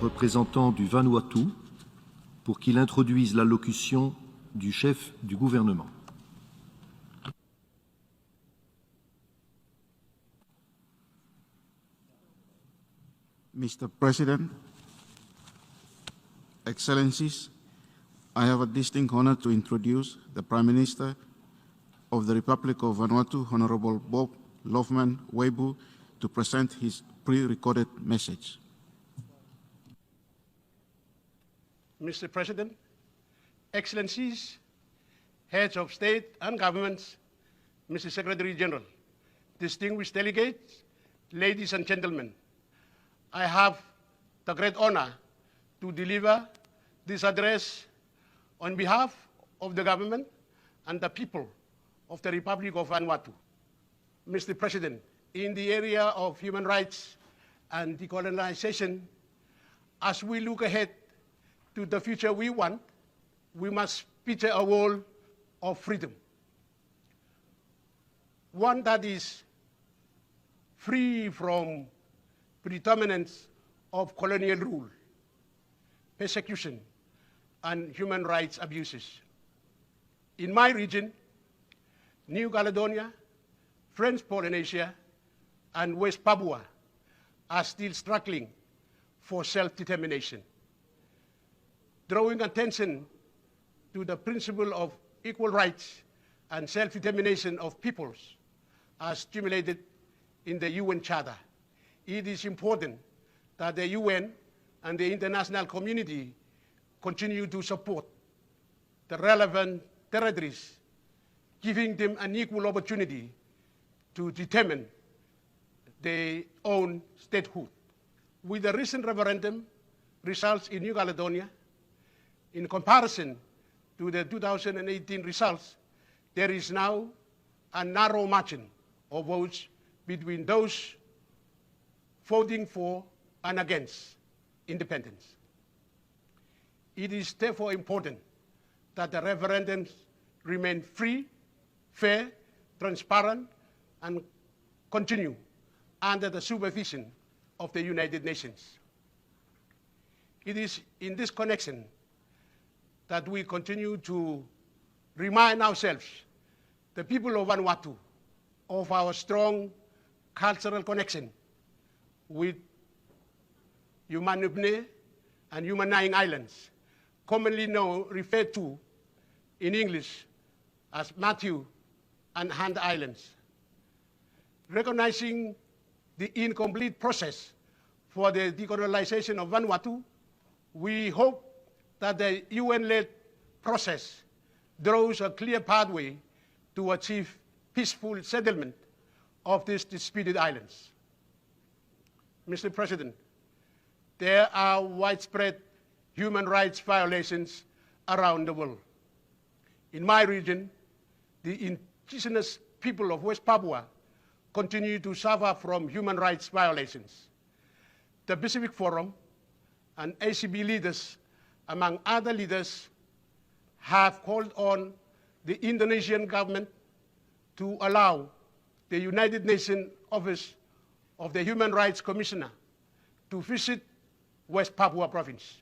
représentant du Vanuatu pour qu'il introduise l'allocution du chef du gouvernement. Mr. President, Excellencies, I have a distinct honor to introduce the Prime Minister of the Republic of Vanuatu, Honorable Bob Lofman Weibu, to present his pre-recorded message. Mr. President, Excellencies, Heads of State and Governments, Mr. Secretary General, distinguished delegates, ladies and gentlemen, I have the great honor to deliver this address on behalf of the government and the people of the Republic of Vanuatu. Mr. President, in the area of human rights and decolonization, as we look ahead to the future we want, we must picture a world of freedom. One that is free from predominance of colonial rule, persecution, and human rights abuses. In my region, New Caledonia, French Polynesia, and West Papua are still struggling for self-determination. Drawing attention to the principle of equal rights and self-determination of peoples as stimulated in the UN Charter, it is important that the UN and the international community continue to support the relevant territories, giving them an equal opportunity to determine their own statehood. With the recent referendum results in New Caledonia, in comparison to the 2018 results, there is now a narrow margin of votes between those voting for and against independence. It is therefore important that the referendums remain free, fair, transparent, and continue under the supervision of the United Nations. It is in this connection that we continue to remind ourselves, the people of Vanuatu, of our strong cultural connection with Humanubne and Humanaying Islands, commonly referred to in English as Matthew and Hand Islands. Recognizing the incomplete process for the decolonization of Vanuatu, we hope that the UN-led process draws a clear pathway to achieve peaceful settlement of these disputed islands. Mr. President, there are widespread human rights violations around the world. In my region, the indigenous people of West Papua continue to suffer from human rights violations. The Pacific Forum and ACB leaders, among other leaders, have called on the Indonesian government to allow the United Nations Office of the Human Rights Commissioner to visit West Papua province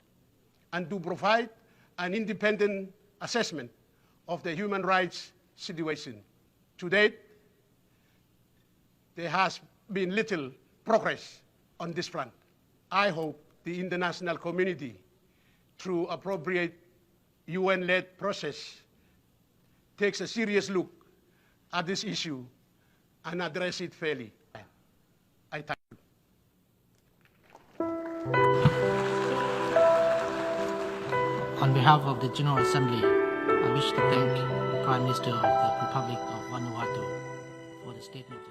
and to provide an independent assessment of the human rights situation. To date, there has been little progress on this front. I hope the international community, through appropriate UN-led process, takes a serious look at this issue and address it fairly. I thank you. On behalf of the General Assembly, I wish to thank the Prime Minister of the Republic of Vanuatu for the statement.